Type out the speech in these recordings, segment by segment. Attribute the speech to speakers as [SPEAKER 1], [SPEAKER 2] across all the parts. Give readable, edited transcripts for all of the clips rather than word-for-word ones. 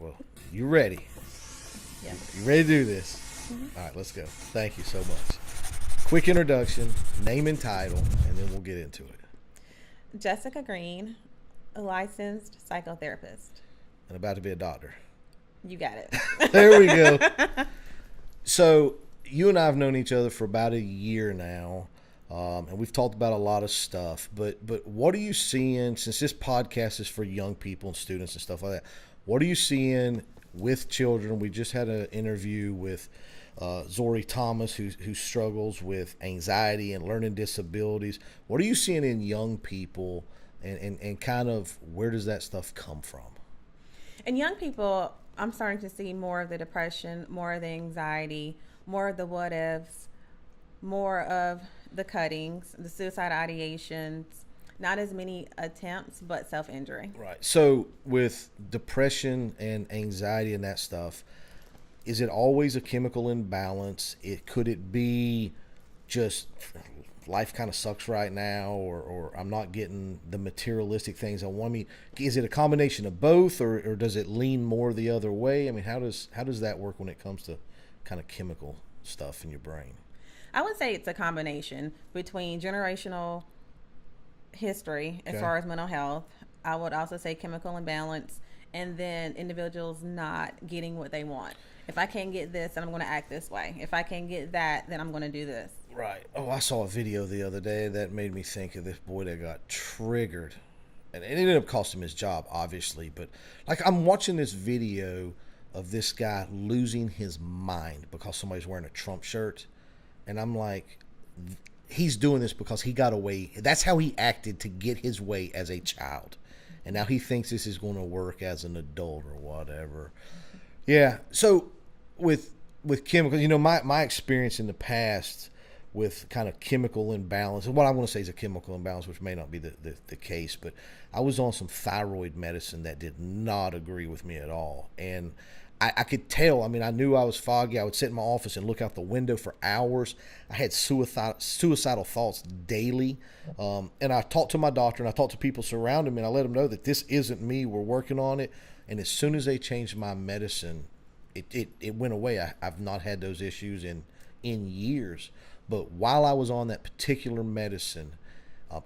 [SPEAKER 1] Well, you ready?
[SPEAKER 2] Yeah.
[SPEAKER 1] You ready to do this? All right, let's go. Thank you so much. Quick introduction, name and title, and then we'll get into it.
[SPEAKER 2] Jessica Greene, a licensed psychotherapist.
[SPEAKER 1] And about to be a doctor.
[SPEAKER 2] You got it.
[SPEAKER 1] There we go. So you and I have known each other for about a year now, and we've talked about a lot of stuff. But what are you seeing, since this podcast is for young people and students and stuff like that, what are you seeing with children? We just had an interview with Zori Thomas, who struggles with anxiety and learning disabilities. What are you seeing in young people, and kind of where does that stuff come from?
[SPEAKER 2] In young people, I'm starting to see more of the depression, more of the anxiety, more of the what ifs, more of the cuttings, the suicide ideations, not as many attempts, but self-injury.
[SPEAKER 1] Right. So with depression and anxiety and that stuff, is it always a chemical imbalance? Could it be just life kind of sucks right now, or I'm not getting the materialistic things I want? I mean, is it a combination of both, or does it lean more the other way? I mean, how does that work when it comes to kind of chemical stuff in your brain?
[SPEAKER 2] I would say it's a combination between generational history as far as mental health. I would also say chemical imbalance, and then individuals not getting what they want. If I can't get this, then I'm going to act this way. If I can't get that, then I'm going to do this.
[SPEAKER 1] Right. Oh, I saw a video the other day that made me think of this boy that got triggered. And it ended up costing him his job, obviously. But, like, I'm watching this video of this guy losing his mind because somebody's wearing a Trump shirt. And I'm like, he's doing this because he got away. That's how he acted to get his way as a child. And now he thinks this is going to work as an adult or whatever. Yeah. So with chemicals, you know, my experience in the past with kind of chemical imbalance, and what I want to say is a chemical imbalance, which may not be the case, but I was on some thyroid medicine that did not agree with me at all. And I could tell. I mean, I knew I was foggy. I would sit in my office and look out the window for hours. I had suicidal thoughts daily. And I talked to my doctor, and I talked to people surrounding me, and I let them know that this isn't me. We're working on it. And as soon as they changed my medicine, it went away. I've not had those issues in years. But while I was on that particular medicine,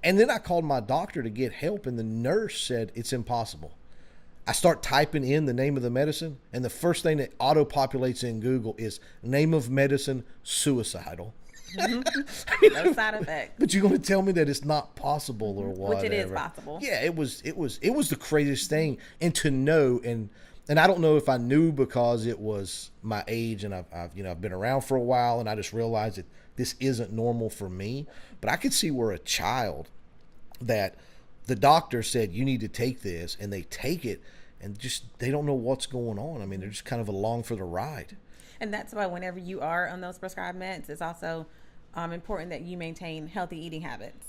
[SPEAKER 1] and then I called my doctor to get help, and the nurse said it's impossible. I start typing in the name of the medicine, and the first thing that auto-populates in Google is name of medicine, suicidal.
[SPEAKER 2] Mm-hmm. No side effects.
[SPEAKER 1] But you're going to tell me that it's not possible or whatever.
[SPEAKER 2] Which it is possible.
[SPEAKER 1] Yeah, it was the craziest thing. And to know, and I don't know if I knew because it was my age, and I've been around for a while, and I just realized that this isn't normal for me. But I could see where a child that the doctor said you need to take this, and they take it, and just they don't know what's going on. I mean, they're just kind of along for the ride.
[SPEAKER 2] And that's why whenever you are on those prescribed meds, it's also important that you maintain healthy eating habits.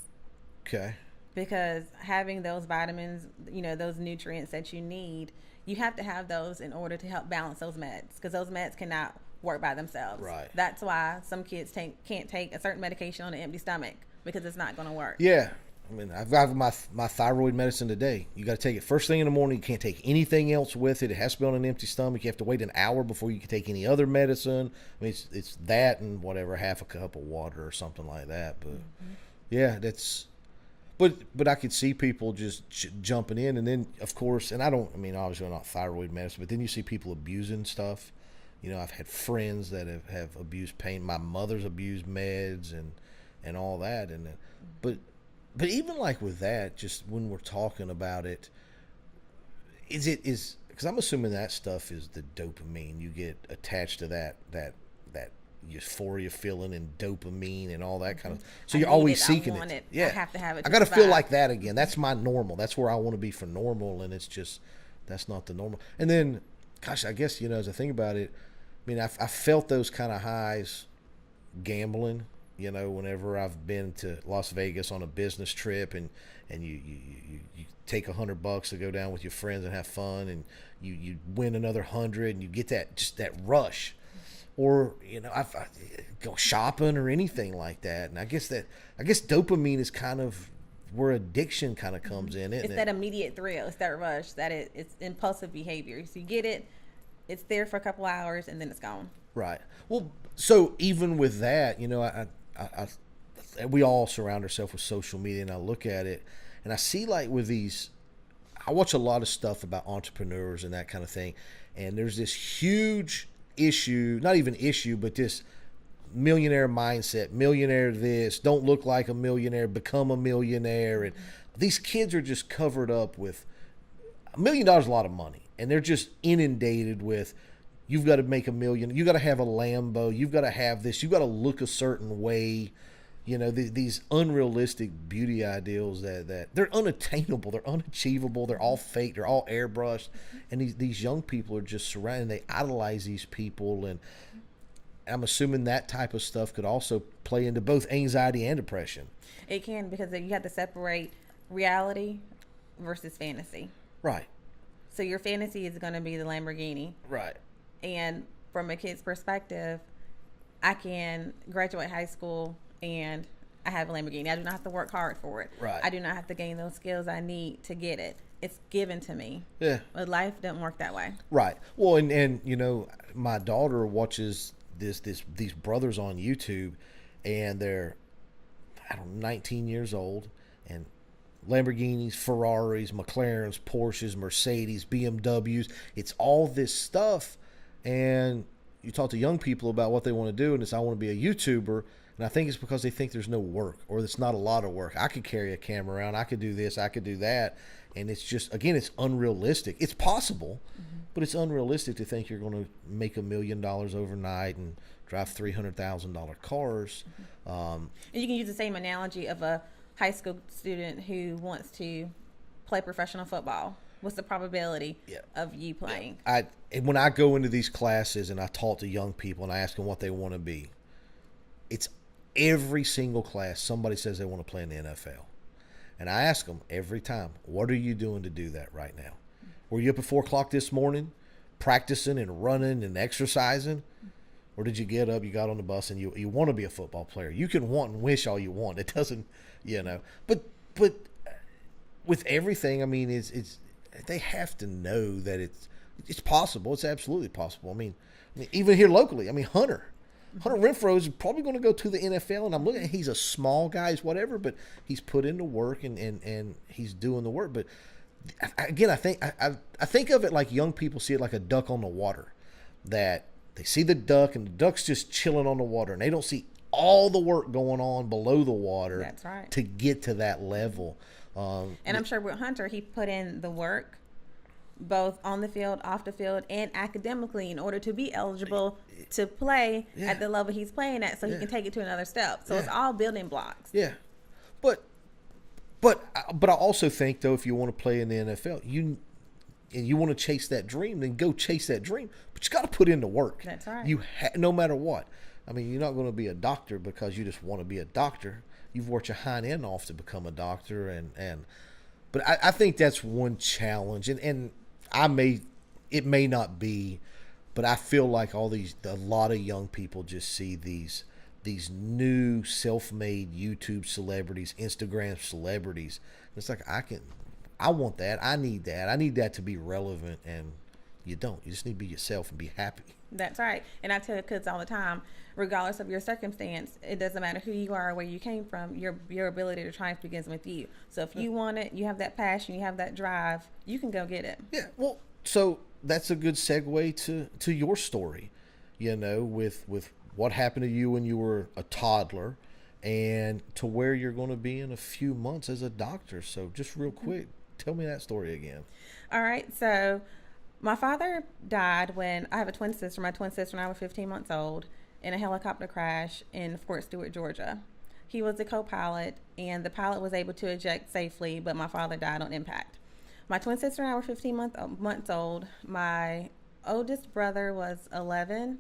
[SPEAKER 1] Okay.
[SPEAKER 2] Because having those vitamins, you know, those nutrients that you need, you have to have those in order to help balance those meds, because those meds cannot work by themselves.
[SPEAKER 1] Right.
[SPEAKER 2] That's why some kids can't take a certain medication on an empty stomach, because it's not going to work.
[SPEAKER 1] Yeah. I mean, I've got my thyroid medicine today. You got to take it first thing in the morning. You can't take anything else with it. It has to be on an empty stomach. You have to wait an hour before you can take any other medicine. I mean, it's that and whatever, half a cup of water or something like that. But yeah, that's. But I could see people just jumping in, and then of course, and obviously not thyroid medicine, but then you see people abusing stuff. You know, I've had friends that have abused pain. My mother's abused meds and all that, But even like with that, just when we're talking about it, is because I'm assuming that stuff is the dopamine you get attached to that euphoria feeling and dopamine and all that kind of. So you're always seeking it. Yeah,
[SPEAKER 2] I have to have it.
[SPEAKER 1] I got to feel like that again. That's my normal. That's where I want to be for normal, and it's just that's not the normal. And then, gosh, I guess as I think about it, I mean, I felt those kind of highs gambling. Whenever I've been to Las Vegas on a business trip, and you take $100 to go down with your friends and have fun, and you win another 100, and you get that rush, or I go shopping or anything like that. And I guess dopamine is kind of where addiction kind of comes in.
[SPEAKER 2] It's that immediate thrill. It's that rush. It's impulsive behavior. So you get it, It's there for a couple hours and then it's gone.
[SPEAKER 1] Right. Well, so even with that, you know, we all surround ourselves with social media, and I look at it, and I see like with these, I watch a lot of stuff about entrepreneurs and that kind of thing, and there's this huge issue, not even issue, but this millionaire mindset, millionaire this, don't look like a millionaire, become a millionaire, and these kids are just covered up with $1 million is a lot of money, and they're just inundated with, you've got to make $1 million, you got to have a Lambo, you've got to have this, you've got to look a certain way, you know, these unrealistic beauty ideals that they're unattainable, they're unachievable, they're all fake, they're all airbrushed, and these young people are just surrounded, they idolize these people, and I'm assuming that type of stuff could also play into both anxiety and depression.
[SPEAKER 2] It can, because you have to separate reality versus fantasy.
[SPEAKER 1] Right.
[SPEAKER 2] So your fantasy is going to be the Lamborghini.
[SPEAKER 1] Right.
[SPEAKER 2] And from a kid's perspective, I can graduate high school and I have a Lamborghini. I do not have to work hard for it.
[SPEAKER 1] Right.
[SPEAKER 2] I do not have to gain those skills I need to get it. It's given to me.
[SPEAKER 1] Yeah.
[SPEAKER 2] But life doesn't work that way.
[SPEAKER 1] Right. Well, and you know, my daughter watches these brothers on YouTube, and they're, I don't know, 19 years old, and Lamborghinis, Ferraris, McLarens, Porsches, Mercedes, BMWs. It's all this stuff. And you talk to young people about what they want to do, and it's, I want to be a YouTuber. And I think it's because they think there's no work, or it's not a lot of work. I could carry a camera around. I could do this. I could do that. And it's just, again, it's unrealistic. It's possible, but it's unrealistic to think you're going to make $1 million overnight and drive $300,000 cars.
[SPEAKER 2] And you can use the same analogy of a high school student who wants to play professional football. What's the probability of you playing?
[SPEAKER 1] And when I go into these classes and I talk to young people and I ask them what they want to be, it's every single class somebody says they want to play in the NFL. And I ask them every time, what are you doing to do that right now? Were you up at 4 o'clock this morning practicing and running and exercising? Or did you get up, you got on the bus, and you want to be a football player? You can want and wish all you want. It doesn't, you know. But with everything, I mean, it's they have to know that it's possible. It's absolutely possible. I mean, even here locally, I mean, Hunter Renfrow is probably going to go to the NFL, and I'm looking at, he's a small guy, he's whatever, but he's put into work and he's doing the work. But again, I think of it like young people see it like a duck on the water, that they see the duck and the duck's just chilling on the water, and they don't see all the work going on below the water.
[SPEAKER 2] That's right.
[SPEAKER 1] To get to that level.
[SPEAKER 2] And I'm sure with Hunter, he put in the work, both on the field, off the field, and academically, in order to be eligible to play at the level he's playing at, so he can take it to another step. So it's all building blocks.
[SPEAKER 1] Yeah, but I also think, though, if you want to play in the NFL, you want to chase that dream, then go chase that dream. But you got to put in the work.
[SPEAKER 2] That's right.
[SPEAKER 1] No matter what. I mean, you're not going to be a doctor because you just want to be a doctor. You've worked your hind end off to become a doctor, but I think that's one challenge, and it may not be, but I feel like a lot of young people just see these new self-made YouTube celebrities, Instagram celebrities. It's like, I want that. I need that to be relevant, and you don't. You just need to be yourself and be happy.
[SPEAKER 2] That's right. And I tell kids all the time, regardless of your circumstance, it doesn't matter who you are or where you came from, your ability to triumph begins with you. So if you want it, you have that passion, you have that drive, you can go get it.
[SPEAKER 1] Yeah, well, so that's a good segue to your story, you know, with what happened to you when you were a toddler and to where you're going to be in a few months as a doctor. So just real quick, tell me that story again.
[SPEAKER 2] All right, so my father died when I have a twin sister. My twin sister and I were 15 months old in a helicopter crash in Fort Stewart, Georgia. He was the co-pilot, and the pilot was able to eject safely, but my father died on impact. My twin sister and I were 15 months old. My oldest brother was 11,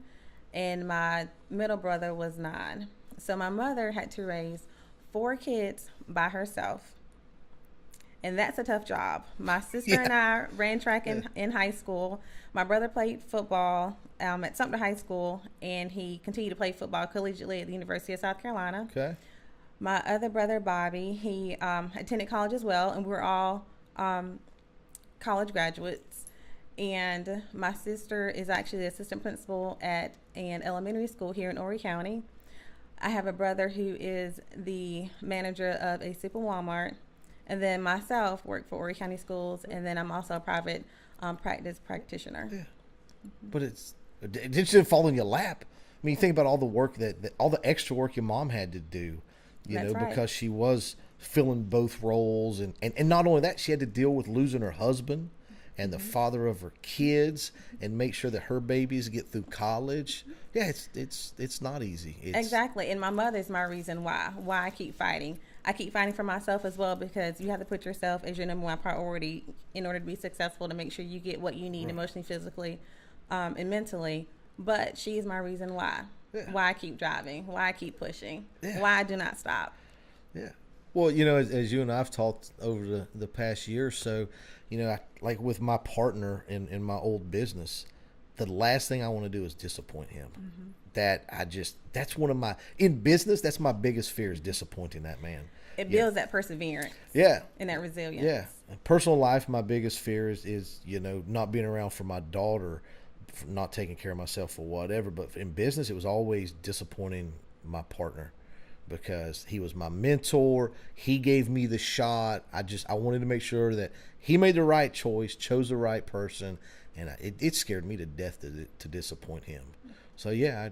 [SPEAKER 2] and my middle brother was 9. So my mother had to raise 4 kids by herself. And that's a tough job. My sister and I ran track in high school. My brother played football at Sumter High School, and he continued to play football collegiately at the University of South Carolina.
[SPEAKER 1] Okay.
[SPEAKER 2] My other brother, Bobby, he attended college as well, and we were all college graduates. And my sister is actually the assistant principal at an elementary school here in Horry County. I have a brother who is the manager of a super Walmart. And then myself work for Horry County Schools. And then I'm also a private practice practitioner.
[SPEAKER 1] Yeah. But it didn't fall in your lap. I mean, you think about all the work that all the extra work your mom had to do,
[SPEAKER 2] That's right.
[SPEAKER 1] because she was filling both roles. And not only that, she had to deal with losing her husband and the father of her kids and make sure that her babies get through college. Yeah, it's not easy.
[SPEAKER 2] Exactly. And my mother is my reason why I keep fighting. I keep fighting for myself as well, because you have to put yourself as your number one priority in order to be successful, to make sure you get what you need emotionally, physically, and mentally. But she is my reason why.
[SPEAKER 1] Yeah.
[SPEAKER 2] Why I keep driving, why I keep pushing,
[SPEAKER 1] Yeah.
[SPEAKER 2] why I do not stop.
[SPEAKER 1] Yeah. Well, as you and I've talked over the past year or so, like with my partner in my old business, the last thing I want to do is disappoint him. That's one of in business, that's my biggest fear, is disappointing that man.
[SPEAKER 2] It builds that perseverance.
[SPEAKER 1] Yeah.
[SPEAKER 2] And that resilience.
[SPEAKER 1] Yeah. In personal life, my biggest fear is not being around for my daughter, for not taking care of myself or whatever. But in business, it was always disappointing my partner, because he was my mentor. He gave me the shot. I wanted to make sure that he made the right choice, chose the right person, and it scared me to death to disappoint him. So yeah,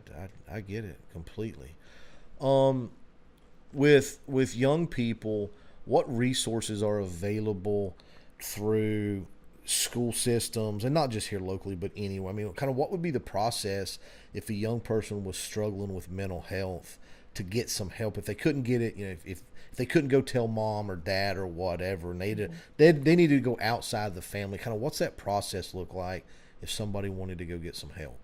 [SPEAKER 1] I get it completely. With young people, what resources are available through school systems, and not just here locally, but anywhere? I mean, kind of what would be the process if a young person was struggling with mental health to get some help, if they couldn't get it, if they couldn't go tell mom or dad or whatever, and they needed to go outside the family? Kind of what's that process look like if somebody wanted to go get some help?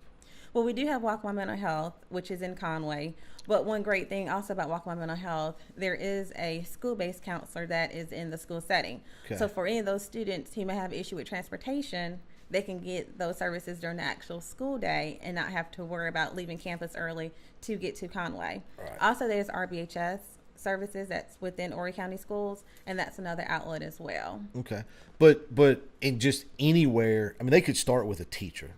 [SPEAKER 2] Well, we do have Walk My Mental Health, which is in Conway. But one great thing also about Walk My Mental Health, there is a school-based counselor that is in the school setting.
[SPEAKER 1] Okay.
[SPEAKER 2] So for any of those students who may have an issue with transportation, they can get those services during the actual school day and not have to worry about leaving campus early to get to Conway.
[SPEAKER 1] Right.
[SPEAKER 2] Also, there's RBHS services that's within Horry County Schools, and that's another outlet as well.
[SPEAKER 1] Okay. But in just anywhere, I mean, they could start with a teacher.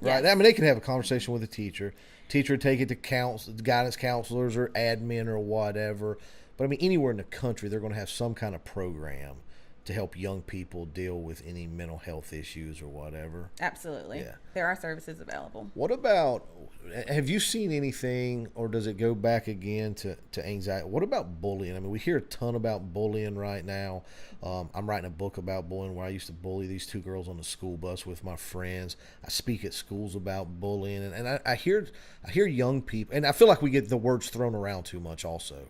[SPEAKER 1] Right.
[SPEAKER 2] Yes.
[SPEAKER 1] I mean, they can have a conversation with a teacher. Teacher would take it to guidance counselors or admin or whatever. But I mean, anywhere in the country, they're going to have some kind of program to help young people deal with any mental health issues or whatever.
[SPEAKER 2] Absolutely.
[SPEAKER 1] Yeah.
[SPEAKER 2] There are services available.
[SPEAKER 1] What about, have you seen anything, or does it go back again to anxiety? What about bullying? I mean, we hear a ton about bullying right now. I'm writing a book about bullying, where I used to bully these two girls on the school bus with my friends. I speak at schools about bullying, and I hear young people, and I feel like we get the words thrown around too much also.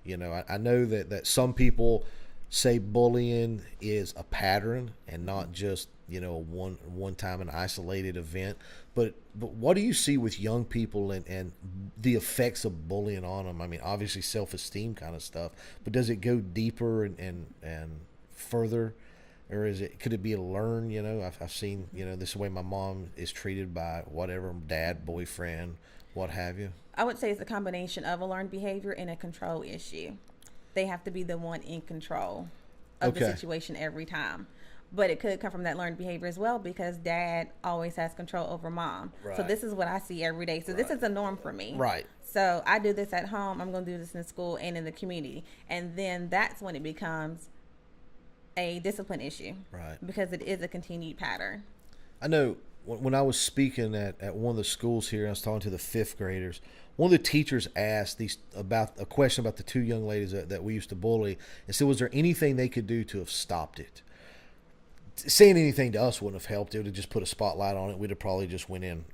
[SPEAKER 1] I know that some people say bullying is a pattern and not just one time an isolated event, but what do you see with young people and the effects of bullying on them? I mean, obviously self-esteem kind of stuff, but does it go deeper and further, or could it be a learn? I've seen this is the way my mom is treated by whatever, dad, boyfriend, what have you.
[SPEAKER 2] I would say it's a combination of a learned behavior and a control issue. They have to be the one in control of the situation every time. But it could come from that learned behavior as well, because dad always has control over mom.
[SPEAKER 1] Right.
[SPEAKER 2] So this is what I see every day. So this is a norm for me.
[SPEAKER 1] Right.
[SPEAKER 2] So I do this at home. I'm going to do this in school and in the community. And then that's when it becomes a discipline issue.
[SPEAKER 1] Right.
[SPEAKER 2] Because it is a continued pattern.
[SPEAKER 1] I know when I was speaking at one of the schools here, I was talking to the fifth graders. One of the teachers asked about a question about the two young ladies that we used to bully, and said, was there anything they could do to have stopped it? Saying anything to us wouldn't have helped. It would have just put a spotlight on it. We'd have probably just went in,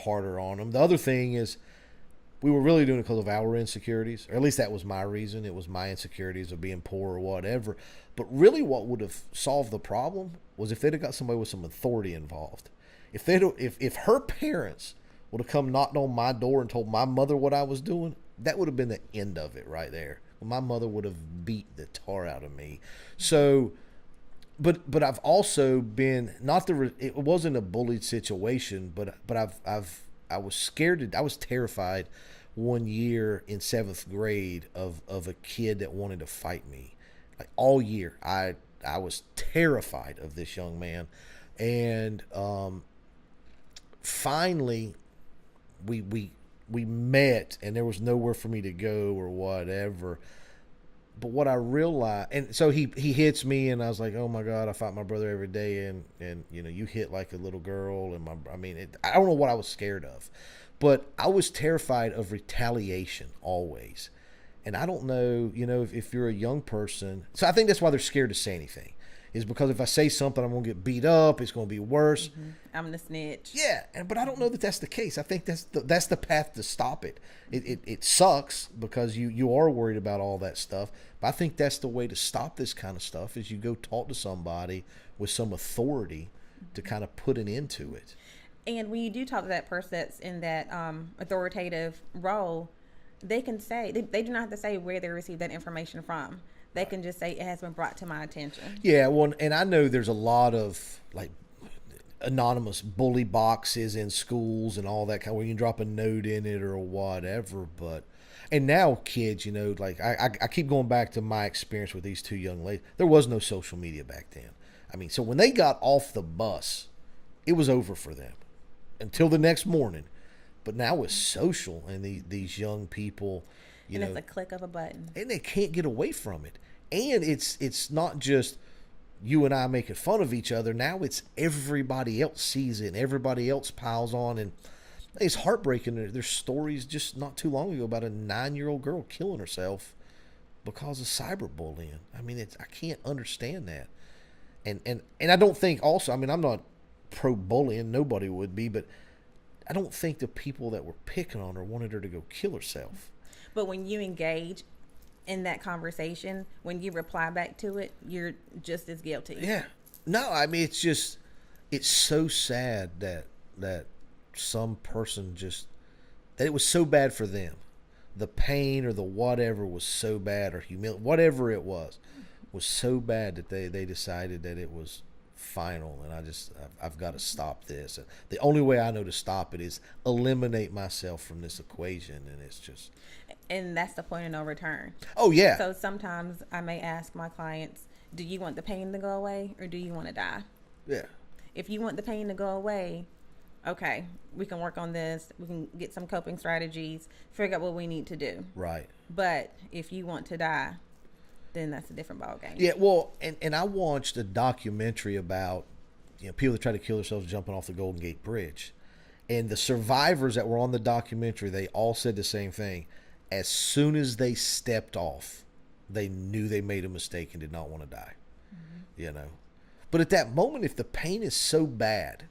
[SPEAKER 1] harder on them. The other thing is, we were really doing it because of our insecurities, or at least that was my reason. It was my insecurities of being poor or whatever. But really what would have solved the problem was if they'd have got somebody with some authority involved. If her parents would have come knocked on my door and told my mother what I was doing, that would have been the end of it right there. My mother would have beat the tar out of me. So, but I've also been it wasn't a bullied situation, but I was scared. I was terrified one year in 7th grade of a kid that wanted to fight me. Like all year, I was terrified of this young man And finally, we met, and there was nowhere for me to go or whatever. But what I realized, and so he hits me, and I was like, oh my God, I fight my brother every day, and you know, you hit like a little girl, and I don't know what I was scared of, but I was terrified of retaliation always. And I don't know, you know, if you're a young person, so I think that's why they're scared to say anything, is because if I say something, I'm going to get beat up. It's going to be worse.
[SPEAKER 2] Mm-hmm. I'm the snitch.
[SPEAKER 1] Yeah, but I don't know that that's the case. I think that's the path to stop it. It sucks because you are worried about all that stuff. But I think that's the way to stop this kind of stuff, is you go talk to somebody with some authority to kind of put an end to it.
[SPEAKER 2] And when you do talk to that person that's in that authoritative role, they can say, they do not have to say where they received that information from. They can just say, it has been brought to my attention.
[SPEAKER 1] Yeah, well, and I know there's a lot of like anonymous bully boxes in schools and all that kind, where you can drop a note in it or whatever. But and now kids, you know, like I keep going back to my experience with these two young ladies. There was no social media back then. I mean, so when they got off the bus, it was over for them until the next morning. But now it's social, and these young people, you know,
[SPEAKER 2] it's a click of a button,
[SPEAKER 1] and they can't get away from it. And it's not just you and I making fun of each other. Now it's everybody else sees it, and everybody else piles on, and it's heartbreaking. There's stories just not too long ago about a 9-year-old girl killing herself because of cyberbullying. I mean, I can't understand that, and I don't think also. I mean, I'm not pro bullying. Nobody would be, but I don't think the people that were picking on her wanted her to go kill herself.
[SPEAKER 2] But when you engage in that conversation, when you reply back to it, you're just as guilty.
[SPEAKER 1] Yeah. No, I mean, it's so sad that some person that it was so bad for them. The pain or the whatever was so bad, or whatever it was so bad that they decided that it was final, and I've got to stop this. And the only way I know to stop it is eliminate myself from this equation, and it's just...
[SPEAKER 2] And that's the point of no return.
[SPEAKER 1] Oh, yeah.
[SPEAKER 2] So sometimes I may ask my clients, do you want the pain to go away, or do you want to die?
[SPEAKER 1] Yeah.
[SPEAKER 2] If you want the pain to go away, okay, we can work on this. We can get some coping strategies, figure out what we need to do.
[SPEAKER 1] Right.
[SPEAKER 2] But if you want to die, then that's a different ballgame.
[SPEAKER 1] Yeah, well, and I watched a documentary about, you know, people that try to kill themselves jumping off the Golden Gate Bridge. And the survivors that were on the documentary, they all said the same thing. As soon as they stepped off, they knew they made a mistake and did not want to die. Mm-hmm. You know? But at that moment, if the pain is so bad,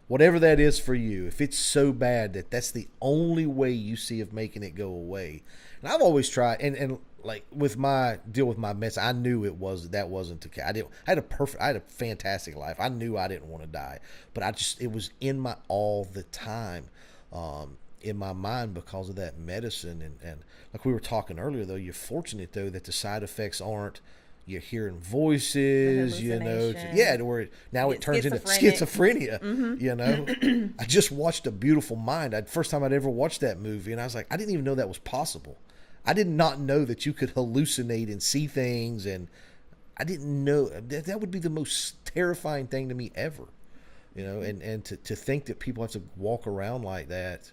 [SPEAKER 1] whatever that is for you, if it's so bad that that's the only way you see of making it go away. And I've always tried, and like with my deal with my mess, I knew that wasn't the case. I had a fantastic life. I knew I didn't want to die, but it was in my all the time, in my mind, because of that medicine. And like we were talking earlier, though, you're fortunate though that the side effects aren't, you're hearing voices, you know, where now it turns into schizophrenia. Mm-hmm. You know, I just watched A Beautiful Mind. First time I'd ever watched that movie, and I was like, I didn't even know that was possible. I did not know that you could hallucinate and see things, and I didn't know that would be the most terrifying thing to me ever. You know, and to think that people have to walk around like that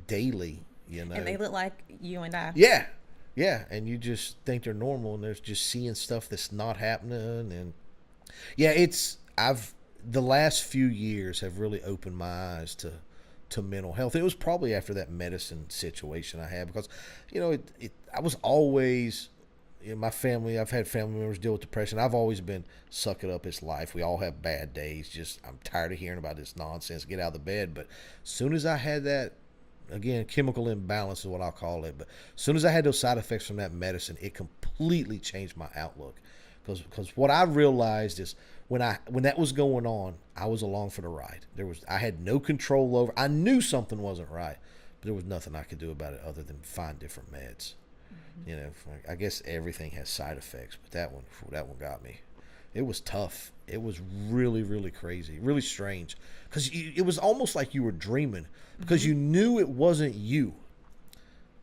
[SPEAKER 1] daily, you know.
[SPEAKER 2] And they look like you and I.
[SPEAKER 1] Yeah. Yeah, and you just think they're normal, and they're just seeing stuff that's not happening. And yeah, the last few years have really opened my eyes to mental health. It was probably after that medicine situation I had, because, you know, I was always, you know, my family, I've had family members deal with depression. I've always been suck it up, it's life. We all have bad days. Just, I'm tired of hearing about this nonsense. Get out of the bed. But as soon as I had that, again, chemical imbalance is what I'll call it. But as soon as I had those side effects from that medicine, it completely changed my outlook. Because what I realized is when that was going on, I was along for the ride. I had no control over. I knew something wasn't right, but there was nothing I could do about it other than find different meds. Mm-hmm. You know, I guess everything has side effects, but that one got me. It was tough. It was really, really crazy, really strange, because it was almost like you were dreaming, because you knew it wasn't you,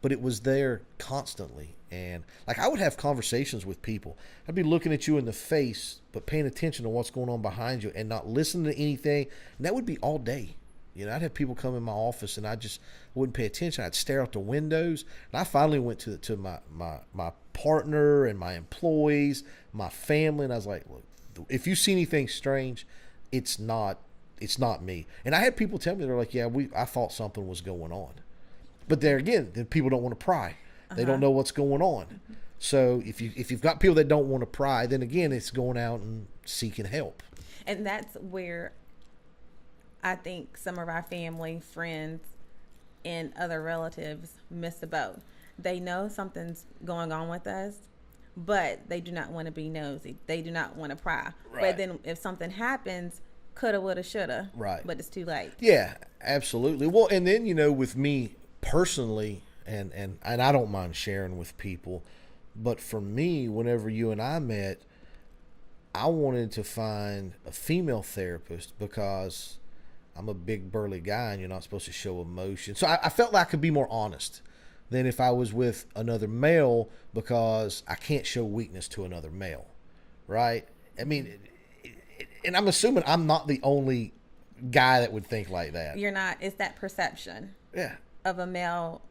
[SPEAKER 1] but it was there constantly. And like, I would have conversations with people. I'd be looking at you in the face, but paying attention to what's going on behind you and not listening to anything. And that would be all day. I'd have people come in my office and I just wouldn't pay attention. I'd stare out the windows. And I finally went to my partner and my employees, my family, and I was like, look, if you see anything strange, it's not me. And I had people tell me, they're like, yeah, I thought something was going on. But there again, the people don't want to pry. They don't know what's going on. So if you've got people that don't want to pry, then again, it's going out and seeking help.
[SPEAKER 2] And that's where I think some of our family, friends, and other relatives miss the boat. They know something's going on with us, but they do not want to be nosy. They do not want to pry. Right. But then if something happens, coulda, woulda, shoulda.
[SPEAKER 1] Right.
[SPEAKER 2] But it's too late.
[SPEAKER 1] Yeah, absolutely. Well, and then, with me personally, and I don't mind sharing with people, but for me, whenever you and I met, I wanted to find a female therapist because I'm a big burly guy and you're not supposed to show emotion. So I felt like I could be more honest than if I was with another male, because I can't show weakness to another male, right? I mean, and I'm assuming I'm not the only guy that would think like that.
[SPEAKER 2] You're not. It's that perception of a male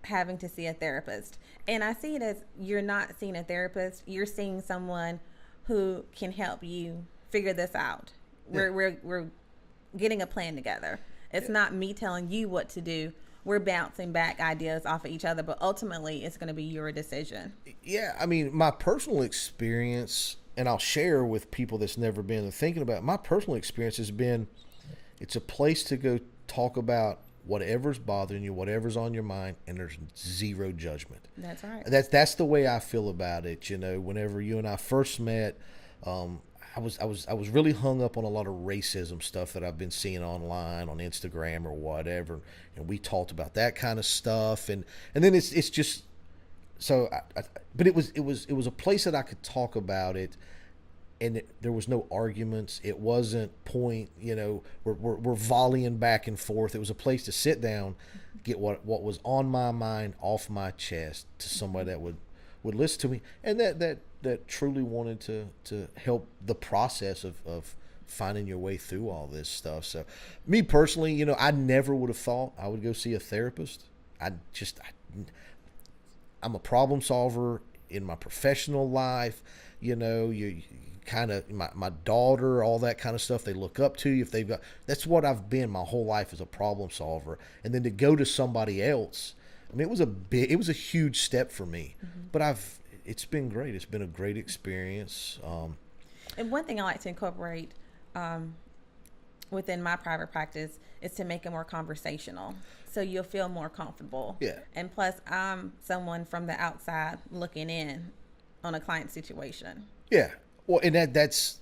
[SPEAKER 2] having to see a therapist. And I see it as, you're not seeing a therapist, you're seeing someone who can help you figure this out. We're getting a plan together. It's not me telling you what to do. We're bouncing back ideas off of each other, but ultimately it's going to be your decision.
[SPEAKER 1] Yeah, I mean, my personal experience, and I'll share with people that's never been thinking about it, my personal experience has been, it's a place to go talk about whatever's bothering you, whatever's on your mind, and there's zero judgment.
[SPEAKER 2] That's right.
[SPEAKER 1] That's the way I feel about it. Whenever you and I first met, I was really hung up on a lot of racism stuff that I've been seeing online on Instagram or whatever, and we talked about that kind of stuff, and then it's just so. But it was a place that I could talk about it, and there was no arguments. It wasn't we're volleying back and forth. It was a place to sit down, get what was on my mind off my chest to somebody that would listen to me, and that truly wanted to help the process of finding your way through all this stuff. So me personally, I never would have thought I would go see a therapist. I'm a problem solver in my professional life. You kind of, my daughter, all that kind of stuff, they look up to you. If they've got, that's what I've been my whole life, as a problem solver. And then to go to somebody else, I mean, it was a huge step for me, but it's been great. It's been a great experience.
[SPEAKER 2] And one thing I like to incorporate within my private practice is to make it more conversational, so you'll feel more comfortable.
[SPEAKER 1] Yeah.
[SPEAKER 2] And plus, I'm someone from the outside looking in on a client situation.
[SPEAKER 1] Yeah. Well, and that's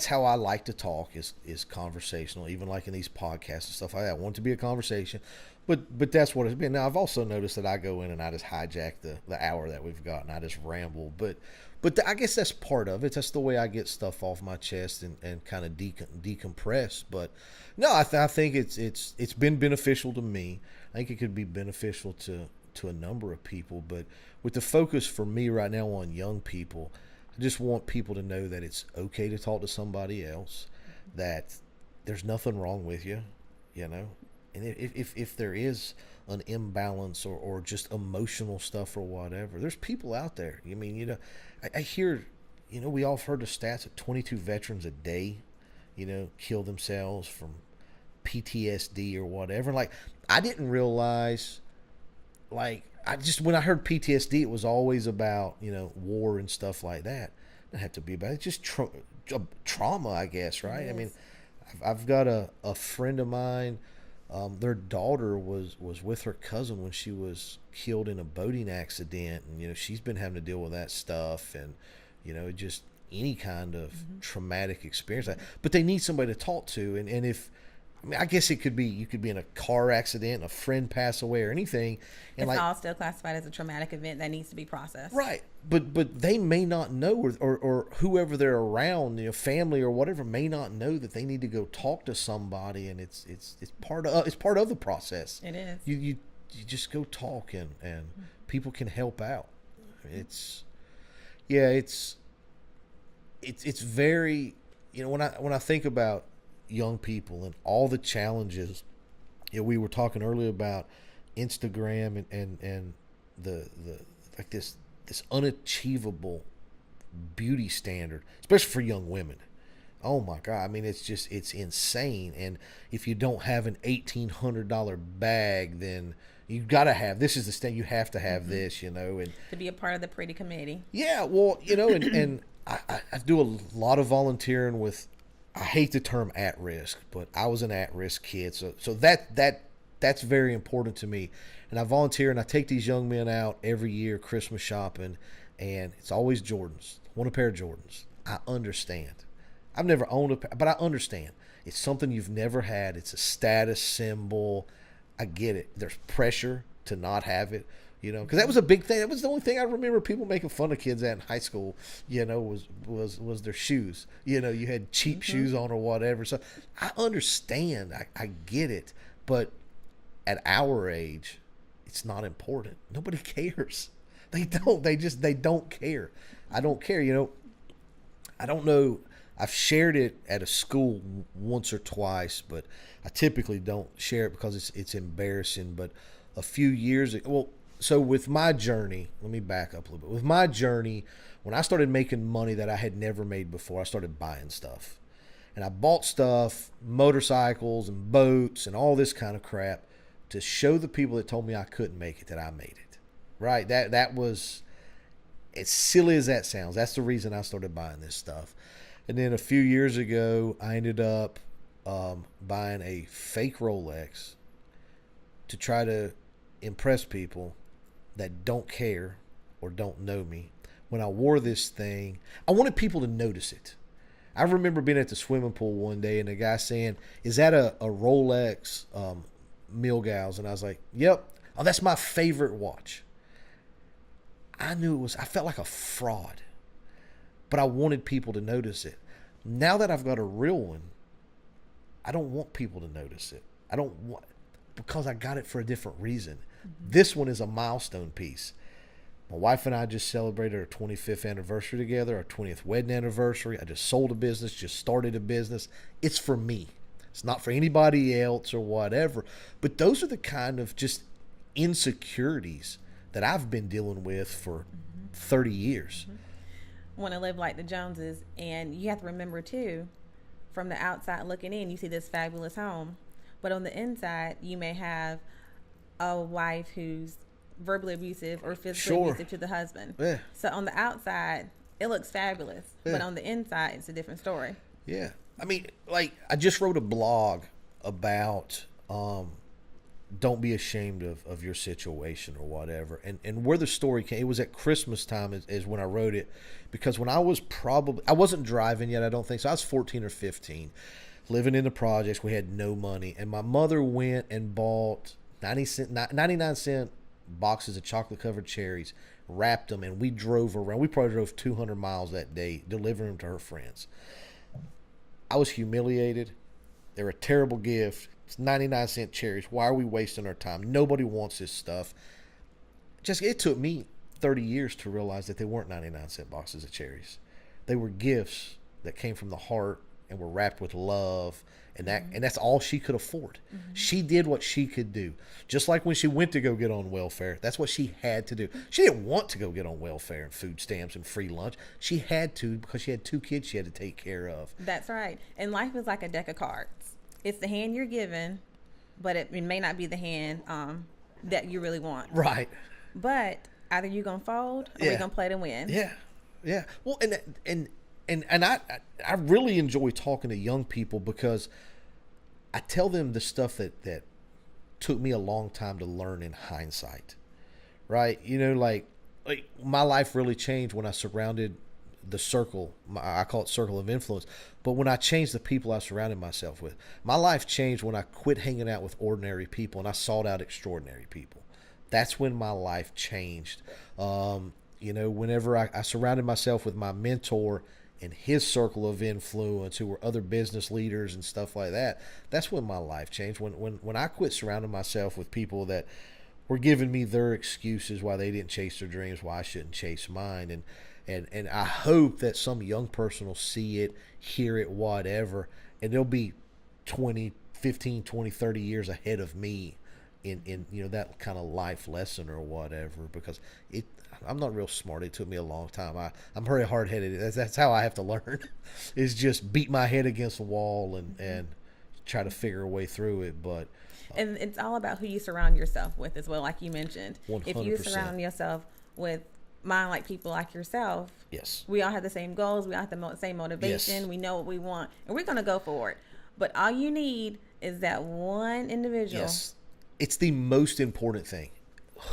[SPEAKER 1] how I like to talk, is conversational. Even like in these podcasts and stuff like that, I want it to be a conversation. But that's what it's been. Now, I've also noticed that I go in and I just hijack the hour that we've got, and I just ramble. But I guess that's part of it. That's the way I get stuff off my chest and kind of decompress. But no, I think it's been beneficial to me. I think it could be beneficial to a number of people. But with the focus for me right now on young people, I just want people to know that it's okay to talk to somebody else, that there's nothing wrong with you, And if there is an imbalance or just emotional stuff or whatever, there's people out there. I mean, I hear, we all have heard the stats that 22 veterans a day, kill themselves from PTSD or whatever. Like, I didn't realize, when I heard PTSD, it was always about, war and stuff like that. It doesn't have to be about it. It's just trauma, I guess, right? I mean, I've got a friend of mine. Their daughter was with her cousin when she was killed in a boating accident, and she's been having to deal with that stuff, and just any kind of traumatic experience. But they need somebody to talk to, and if I guess it could be, you could be in a car accident and a friend pass away or anything, and
[SPEAKER 2] it's all still classified as a traumatic event that needs to be processed.
[SPEAKER 1] Right. But they may not know, or whoever they're around, family or whatever, may not know that they need to go talk to somebody, and it's part of the process.
[SPEAKER 2] It is.
[SPEAKER 1] You just go talk, and people can help out. Yeah, it's very, when I think about young people and all the challenges, we were talking earlier about Instagram and the like this unachievable beauty standard, especially for young women. Oh my God. I mean, it's insane. And if you don't have an $1,800 bag, then you got to have, this is the thing, you have to have this, and
[SPEAKER 2] to be a part of the pretty committee.
[SPEAKER 1] yeah, well, and I do a lot of volunteering with, I hate the term at risk, but I was an at risk kid. So that's very important to me. And I volunteer and I take these young men out every year Christmas shopping, and it's always Jordans. Want a pair of Jordans. I understand. I've never owned a pair, but I understand. It's something you've never had. It's a status symbol. I get it. There's pressure to not have it, because that was a big thing. That was the only thing I remember people making fun of kids at in high school, was their shoes. You had cheap shoes on or whatever. So I understand. I get it. But at our age, it's not important. Nobody cares. They don't. They don't care. I don't care. I don't know. I've shared it at a school once or twice, but I typically don't share it because it's embarrassing. But a few years ago, so with my journey, let me back up a little bit. With my journey, when I started making money that I had never made before, I started buying stuff. And I bought stuff, motorcycles and boats and all this kind of crap to show the people that told me I couldn't make it that I made it. Right? That was, as silly as that sounds, that's the reason I started buying this stuff. And then a few years ago, I ended up buying a fake Rolex to try to impress people that don't care or don't know me. When I wore this thing, I wanted people to notice it. I remember being at the swimming pool one day and the guy saying, "Is that a Rolex Milgauss?" And I was like, "Yep." "Oh, that's my favorite watch." I knew it was, I felt like a fraud, but I wanted people to notice it. Now that I've got a real one, I don't want people to notice it. I don't want, because I got it for a different reason. This one is a milestone piece. My wife and I just celebrated our 25th anniversary together, our 20th wedding anniversary. I just sold a business, just started a business. It's for me. It's not for anybody else or whatever. But those are the kind of just insecurities that I've been dealing with for 30 years.
[SPEAKER 2] Want to live like the Joneses. And you have to remember, too, from the outside looking in, you see this fabulous home. But on the inside, you may have a wife who's verbally abusive or physically abusive to the husband.
[SPEAKER 1] Yeah.
[SPEAKER 2] So on the outside, it looks fabulous. Yeah. But on the inside, it's a different story.
[SPEAKER 1] Yeah. I mean, like, I just wrote a blog about don't be ashamed of your situation or whatever. And where the story came, it was at Christmas time is when I wrote it. Because when I wasn't driving yet, I don't think so. I was 14 or 15, living in the projects. We had no money. And my mother went and bought 99-cent boxes of chocolate-covered cherries, wrapped them, and we drove around. We probably drove 200 miles that day, delivering them to her friends. I was humiliated. They were a terrible gift. It's 99-cent cherries. Why are we wasting our time? Nobody wants this stuff. It took me 30 years to realize that they weren't 99-cent boxes of cherries. They were gifts that came from the heart and were wrapped with love, and that's all she could afford. She did what she could do. Just like when she went to go get on welfare, that's what she had to do. She didn't want to go get on welfare and food stamps and free lunch. She had to because she had 2 kids she had to take care of.
[SPEAKER 2] That's right. And life is like a deck of cards. It's the hand you're given, but it may not be the hand that you really want.
[SPEAKER 1] Right.
[SPEAKER 2] But either you're going to fold or you're going to play to win.
[SPEAKER 1] Yeah. Yeah. Well, and I really enjoy talking to young people because I tell them the stuff that took me a long time to learn in hindsight, right? Like my life really changed when I surrounded the circle. I call it circle of influence. But when I changed the people I surrounded myself with, my life changed when I quit hanging out with ordinary people and I sought out extraordinary people. That's when my life changed. Whenever I surrounded myself with my mentor and his circle of influence, who were other business leaders and stuff like that, that's when my life changed. When I quit surrounding myself with people that were giving me their excuses why they didn't chase their dreams, why I shouldn't chase mine. And I hope that some young person will see it, hear it, whatever, and they'll be 20, 15, 20, 30 years ahead of me in that kind of life lesson or whatever, because I'm not real smart. It took me a long time. I'm very hard-headed. That's how I have to learn is just beat my head against the wall and try to figure a way through it. But
[SPEAKER 2] and it's all about who you surround yourself with as well, like you mentioned.
[SPEAKER 1] 100%.
[SPEAKER 2] If you surround yourself with like people like yourself,
[SPEAKER 1] yes,
[SPEAKER 2] we all have the same goals, we all have the same motivation,
[SPEAKER 1] yes,
[SPEAKER 2] we know what we want, and we're going to go for it. But all you need is that one individual.
[SPEAKER 1] Yes, it's the most important thing.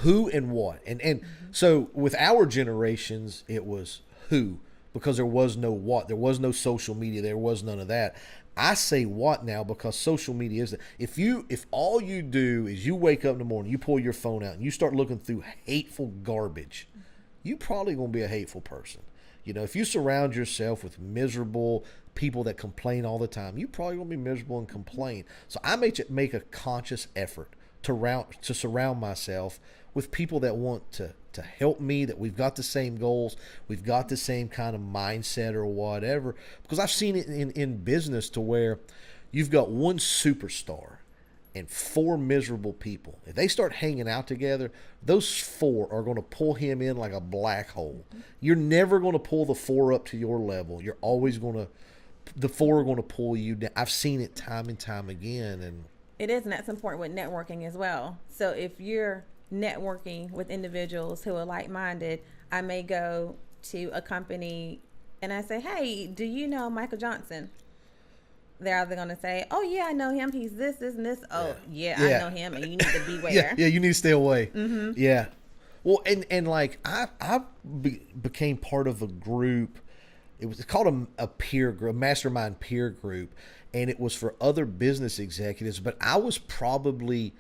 [SPEAKER 1] Who and what. And so with our generations, it was who, because there was no what. There was no social media. There was none of that. I say what now because social media is. If all you do is you wake up in the morning, you pull your phone out and you start looking through hateful garbage, you probably going to be a hateful person. If you surround yourself with miserable people that complain all the time, you probably going to be miserable and complain. So I make a conscious effort to surround myself with people that want to help me, that we've got the same goals, we've got the same kind of mindset or whatever. Because I've seen it in business to where you've got one superstar and 4 miserable people. If they start hanging out together, those 4 are going to pull him in like a black hole. You're never going to pull the 4 up to your level. You're always the 4 are going to pull you down. I've seen it time and time again. And
[SPEAKER 2] it is, and that's important with networking as well. So if you're networking with individuals who are like-minded, I may go to a company and I say, hey, do you know Michael Johnson? They're either going to say, oh, yeah, I know him. He's this, and this. Oh, yeah, I know him, and you need to beware.
[SPEAKER 1] Yeah, you need to stay away.
[SPEAKER 2] Mm-hmm.
[SPEAKER 1] Yeah. Well, and like I became part of a group. It was called a peer group, a mastermind peer group, and it was for other business executives. But I was probably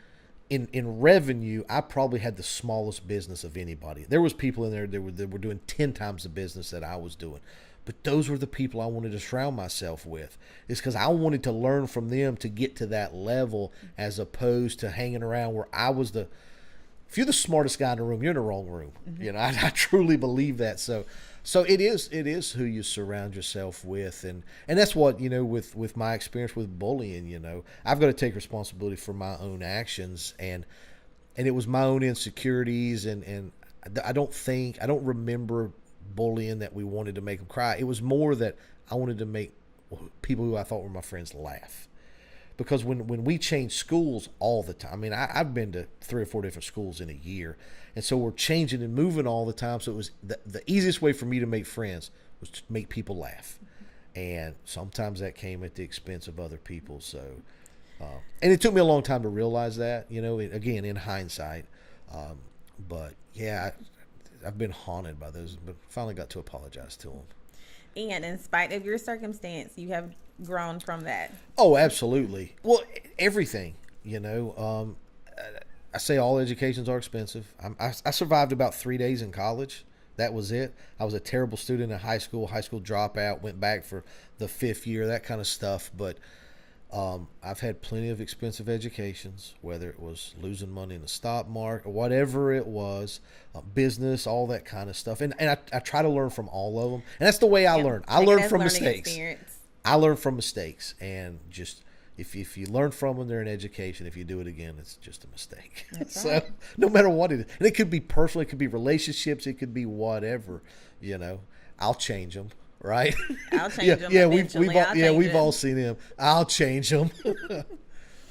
[SPEAKER 1] in revenue, I probably had the smallest business of anybody. There was people in there that were doing 10 times the business that I was doing. But those were the people I wanted to surround myself with. It's because I wanted to learn from them to get to that level, as opposed to hanging around where I was if you're the smartest guy in the room, you're in the wrong room. Mm-hmm. I truly believe that. So it is who you surround yourself with. And that's what, with my experience with bullying, I've got to take responsibility for my own actions, and it was my own insecurities. And I don't remember bullying that we wanted to make them cry. It was more that I wanted to make people who I thought were my friends laugh. Because when we change schools all the time, I mean, I've been to 3 or 4 different schools in a year. And so we're changing and moving all the time. So it was the easiest way for me to make friends was to make people laugh. And sometimes that came at the expense of other people. So, and it took me a long time to realize that, again, in hindsight. But yeah, I've been haunted by those, but finally got to apologize to them.
[SPEAKER 2] And in spite of your circumstance, you have grown from that.
[SPEAKER 1] Oh, absolutely. Well, everything, I say all educations are expensive. I survived about 3 days in college. That was it. I was a terrible student in high school dropout, went back for the 5th year, that kind of stuff. But I've had plenty of expensive educations, whether it was losing money in the stock market or whatever it was, business, all that kind of stuff. And I try to learn from all of them. And that's the way I learn. I learn from mistakes. Experience. I learn from mistakes. And just if you learn from them, they're an education. If you do it again, it's just a mistake.
[SPEAKER 2] That's
[SPEAKER 1] So
[SPEAKER 2] right.
[SPEAKER 1] no matter what it is. And it could be personal. It could be relationships. It could be whatever. I'll change them. Right?
[SPEAKER 2] I'll change them.
[SPEAKER 1] Yeah,
[SPEAKER 2] we've
[SPEAKER 1] all seen him. I'll change them.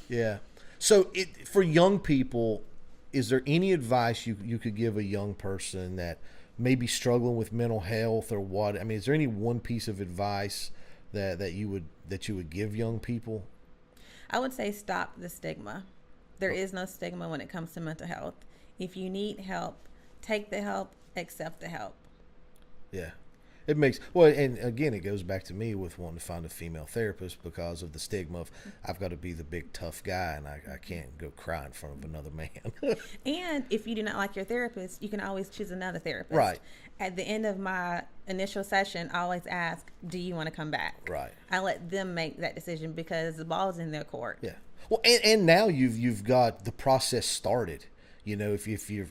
[SPEAKER 1] Yeah. So for young people, is there any advice you could give a young person that may be struggling with mental health or what? I mean, is there any one piece of advice that you would give young people?
[SPEAKER 2] I would say stop the stigma. There is no stigma when it comes to mental health. If you need help, take the help, accept the help.
[SPEAKER 1] Yeah. It makes, well, and again, it goes back to me with wanting to find a female therapist because of the stigma of I've got to be the big tough guy and I can't go cry in front of another man.
[SPEAKER 2] And if you do not like your therapist, you can always choose another therapist.
[SPEAKER 1] Right.
[SPEAKER 2] At the end of my initial session, I always ask, do you want to come back?
[SPEAKER 1] Right.
[SPEAKER 2] I let them make that decision because the ball's in their court.
[SPEAKER 1] Yeah. Well, and now you've got the process started. You know, if you're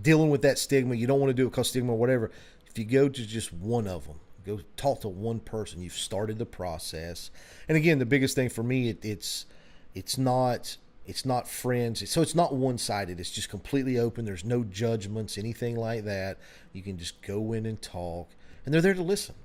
[SPEAKER 1] dealing with that stigma, you don't want to do it because stigma or whatever. If you go to just one of them, go talk to one person, you've started the process. And again, the biggest thing for me, it's not friends. So it's not one-sided. It's just completely open. There's no judgments, anything like that. You can just go in and talk, and they're there to listen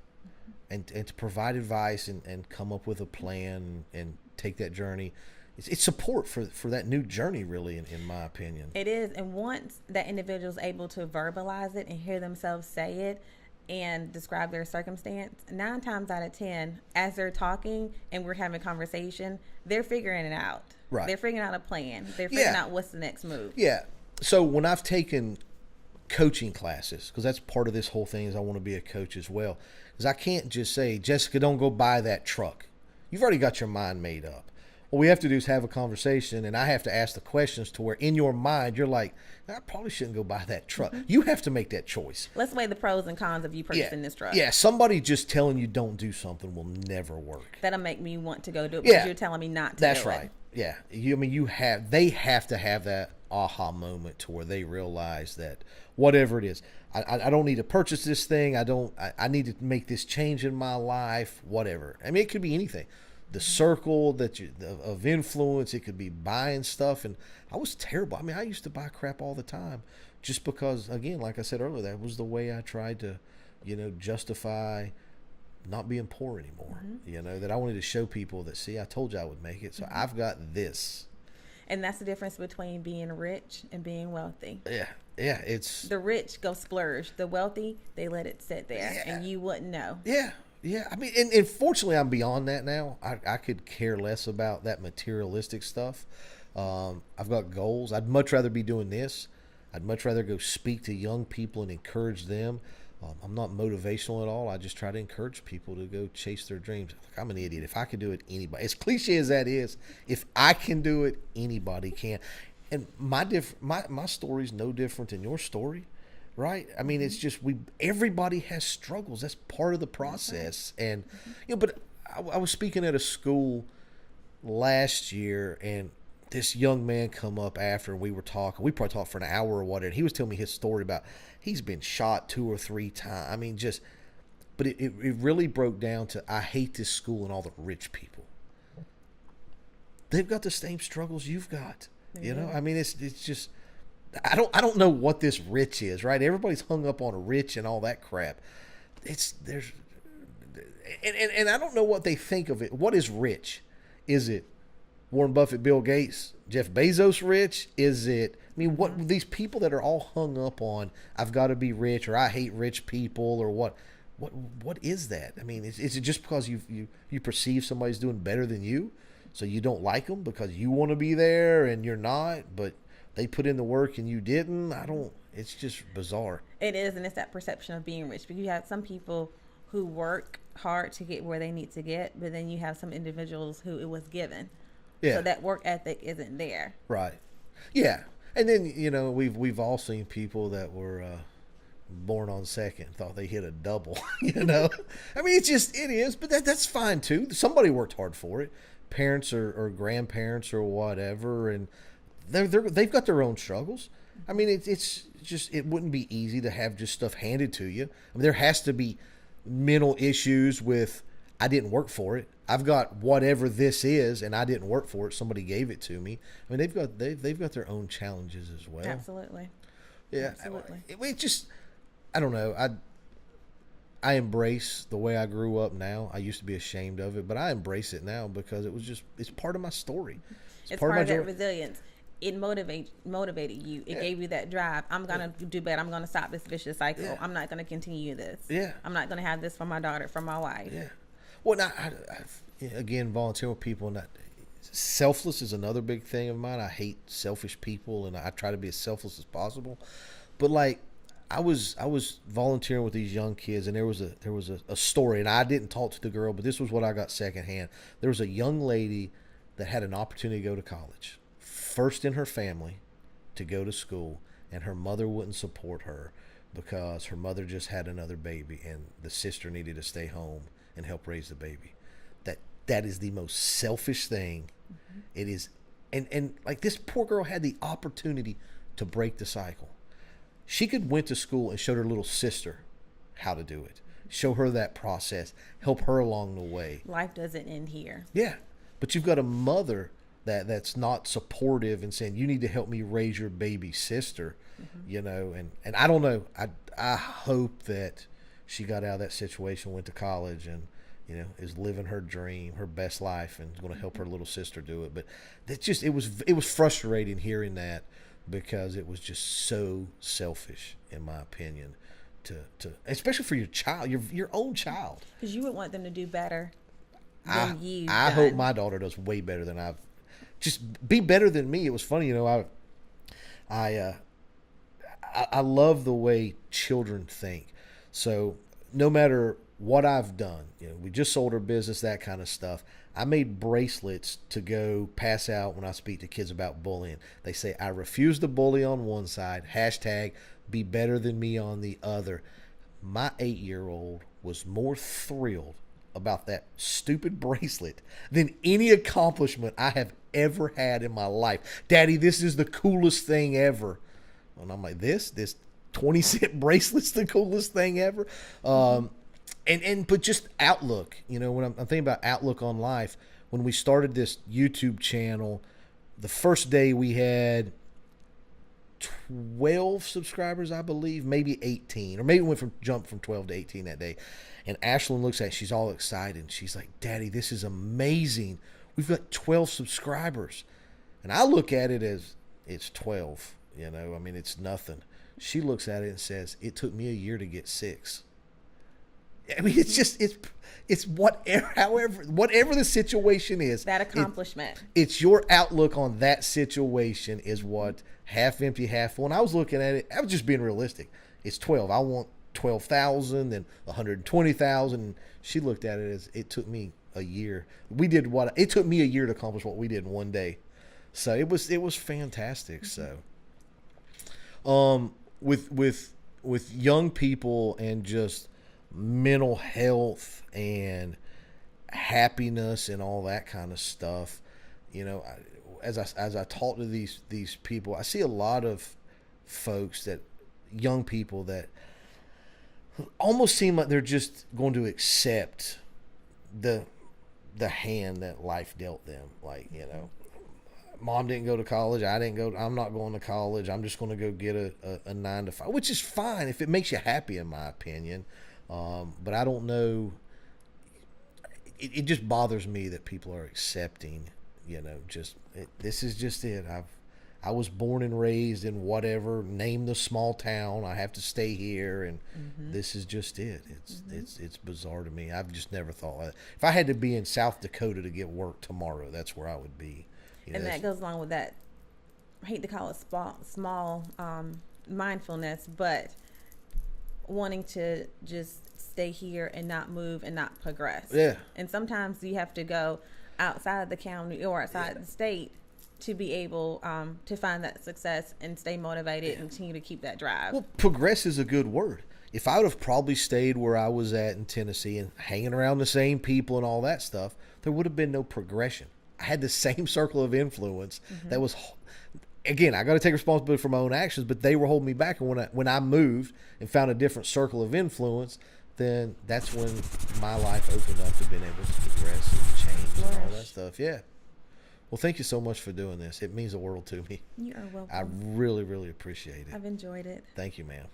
[SPEAKER 1] and to provide advice and come up with a plan and take that journey. It's support for that new journey, really, in my opinion.
[SPEAKER 2] It is. And once that individual is able to verbalize it and hear themselves say it and describe their circumstance, 9 times out of 10, as they're talking and we're having a conversation, they're figuring it out.
[SPEAKER 1] Right.
[SPEAKER 2] They're figuring out a plan. They're figuring out what's the next move.
[SPEAKER 1] Yeah. So when I've taken coaching classes, because that's part of this whole thing, is I want to be a coach as well. Because I can't just say, Jessica, don't go buy that truck. You've already got your mind made up. What we have to do is have a conversation, and I have to ask the questions to where in your mind you're like, I probably shouldn't go buy that truck. Mm-hmm. You have to make that choice.
[SPEAKER 2] Let's weigh the pros and cons of you purchasing this truck.
[SPEAKER 1] Yeah, somebody just telling you don't do something will never work.
[SPEAKER 2] That'll make me want to go do it because you're telling me not to.
[SPEAKER 1] That's right. Yeah, they have to have that aha moment to where they realize that whatever it is, I don't need to purchase this thing. I need to make this change in my life. Whatever. I mean, it could be anything. The circle of influence. It could be buying stuff, and I was terrible. I mean, I used to buy crap all the time, just because, again, like I said earlier, that was the way I tried to, justify not being poor anymore. Mm-hmm. That I wanted to show people that, see, I told you I would make it, so I've got this.
[SPEAKER 2] And that's the difference between being rich and being wealthy.
[SPEAKER 1] Yeah, it's
[SPEAKER 2] the rich go splurge. The wealthy, they let it sit there, and you wouldn't know.
[SPEAKER 1] Yeah, I mean, and fortunately, I'm beyond that now. I could care less about that materialistic stuff. I've got goals. I'd much rather be doing this. I'd much rather go speak to young people and encourage them. I'm not motivational at all. I just try to encourage people to go chase their dreams. I'm an idiot. If I could do it, anybody. As cliche as that is, if I can do it, anybody can. And my story's no different than your story. Right? I mean, it's just everybody has struggles. That's part of the process. And, but I was speaking at a school last year, and this young man come up after, and we were talking. We probably talked for an hour or whatever. And he was telling me his story about he's been shot 2 or 3 times. I mean, but it really broke down to, I hate this school and all the rich people. They've got the same struggles you've got. I mean, it's just, I don't know what this rich is, right? Everybody's hung up on rich and all that crap. And I don't know what they think of it. What is rich? Is it Warren Buffett, Bill Gates, Jeff Bezos rich? Is it, I mean, what these people that are all hung up on, I've got to be rich, or I hate rich people, or what is that? I mean, is it just because you perceive somebody's doing better than you, so you don't like them because you want to be there and you're not, but they put in the work and you didn't? It's just bizarre. It
[SPEAKER 2] is, and it's that perception of being rich. Because you have some people who work hard to get where they need to get, but then you have some individuals who it was given. Yeah. So that work ethic isn't there.
[SPEAKER 1] Right. Yeah. And then, we've all seen people that were born on second, thought they hit a double, I mean, it is, but that's fine too. Somebody worked hard for it. Parents or grandparents or whatever, and they've got their own struggles. I mean, it's just, it wouldn't be easy to have just stuff handed to you. I mean, there has to be mental issues with, I didn't work for it. I've got whatever this is, and I didn't work for it. Somebody gave it to me. I mean, they've got their own challenges as well.
[SPEAKER 2] Absolutely.
[SPEAKER 1] Yeah. Absolutely. It just, I don't know. I embrace the way I grew up now. I used to be ashamed of it, but I embrace it now because it's part of my story.
[SPEAKER 2] It's part of that resilience. It motivated you. It gave you that drive. I'm going to do better. I'm going to stop this vicious cycle. Yeah. I'm not going to continue this.
[SPEAKER 1] Yeah.
[SPEAKER 2] I'm not going to have this for my daughter, for my wife.
[SPEAKER 1] Yeah. Well, again, volunteering with people. Selfless is another big thing of mine. I hate selfish people, and I try to be as selfless as possible. But I was volunteering with these young kids, and there was a story, and I didn't talk to the girl, but this was what I got secondhand. There was a young lady that had an opportunity to go to college. First in her family to go to school, and her mother wouldn't support her because her mother just had another baby and the sister needed to stay home and help raise the baby. That is the most selfish thing. Mm-hmm. It is, and like, this poor girl had the opportunity to break the cycle. She could went to school and showed her little sister how to do it. Show her that process. Help her along the way.
[SPEAKER 2] Life doesn't end here.
[SPEAKER 1] Yeah. But you've got a mother that's not supportive and saying, you need to help me raise your baby sister, you know, and I don't know. I hope that she got out of that situation, went to college, and, you know, is living her dream, her best life, and is going to help her little sister do it. But it was frustrating hearing that, because it was just so selfish, in my opinion, to especially for your child, your own child.
[SPEAKER 2] Because you would want them to do better than
[SPEAKER 1] I hope my daughter does way better than I've. Just be better than me. It was funny, you know. I love the way children think. So no matter what I've done, you know, we just sold our business, that kind of stuff. I made bracelets to go pass out when I speak to kids about bullying. They say, I refuse to bully on one side, hashtag be better than me on the other. My 8-year-old was more thrilled about that stupid bracelet than any accomplishment I have ever had in my life. Daddy, this is the coolest thing ever. And I'm like, this 20-cent bracelet's the coolest thing ever. But just outlook, you know, when I'm thinking about outlook on life, when we started this YouTube channel, the first day we had 12 subscribers, I believe, maybe 18, or maybe we jumped from 12 to 18 that day. And Ashlyn looks at it, she's all excited. And she's like, Daddy, this is amazing. We've got 12 subscribers. And I look at it as it's 12, you know, I mean, it's nothing. She looks at it and says, it took me a year to get 6. I mean, it's just, it's whatever the situation is.
[SPEAKER 2] That accomplishment.
[SPEAKER 1] It's your outlook on that situation is what, half empty, half full. And I was looking at it, I was just being realistic. It's 12. I want 12,000 and 120,000. She looked at it as, it took me a year. It took me a year to accomplish what we did in one day. So it was fantastic. So, with young people and just mental health and happiness and all that kind of stuff, you know, as I talk to these people, I see a lot of folks, young people that almost seem like they're just going to accept the hand that life dealt them. Like, you know, Mom didn't go to college, I'm not going to college, I'm just going to go get a 9 to 5, which is fine if it makes you happy, in my opinion. But I don't know, it just bothers me that people are accepting, you know, this is just it. I was born and raised in whatever, name the small town, I have to stay here, and this is just it. It's bizarre to me. I've just never thought that. If I had to be in South Dakota to get work tomorrow, that's where I would be. You know,
[SPEAKER 2] and that goes along with that, I hate to call it small mindfulness, but wanting to just stay here and not move and not progress.
[SPEAKER 1] Yeah.
[SPEAKER 2] And sometimes you have to go outside of the county or outside the state to be able to find that success and stay motivated and continue to keep that drive.
[SPEAKER 1] Well, progress is a good word. If I would have probably stayed where I was at in Tennessee and hanging around the same people and all that stuff, there would have been no progression. I had the same circle of influence that was, again, I got to take responsibility for my own actions, but they were holding me back. And when I moved and found a different circle of influence, then that's when my life opened up to being able to progress and change and all that stuff. Yeah. Well, thank you so much for doing this. It means the world to me.
[SPEAKER 2] You are welcome.
[SPEAKER 1] I really, really appreciate it.
[SPEAKER 2] I've enjoyed it.
[SPEAKER 1] Thank you, ma'am.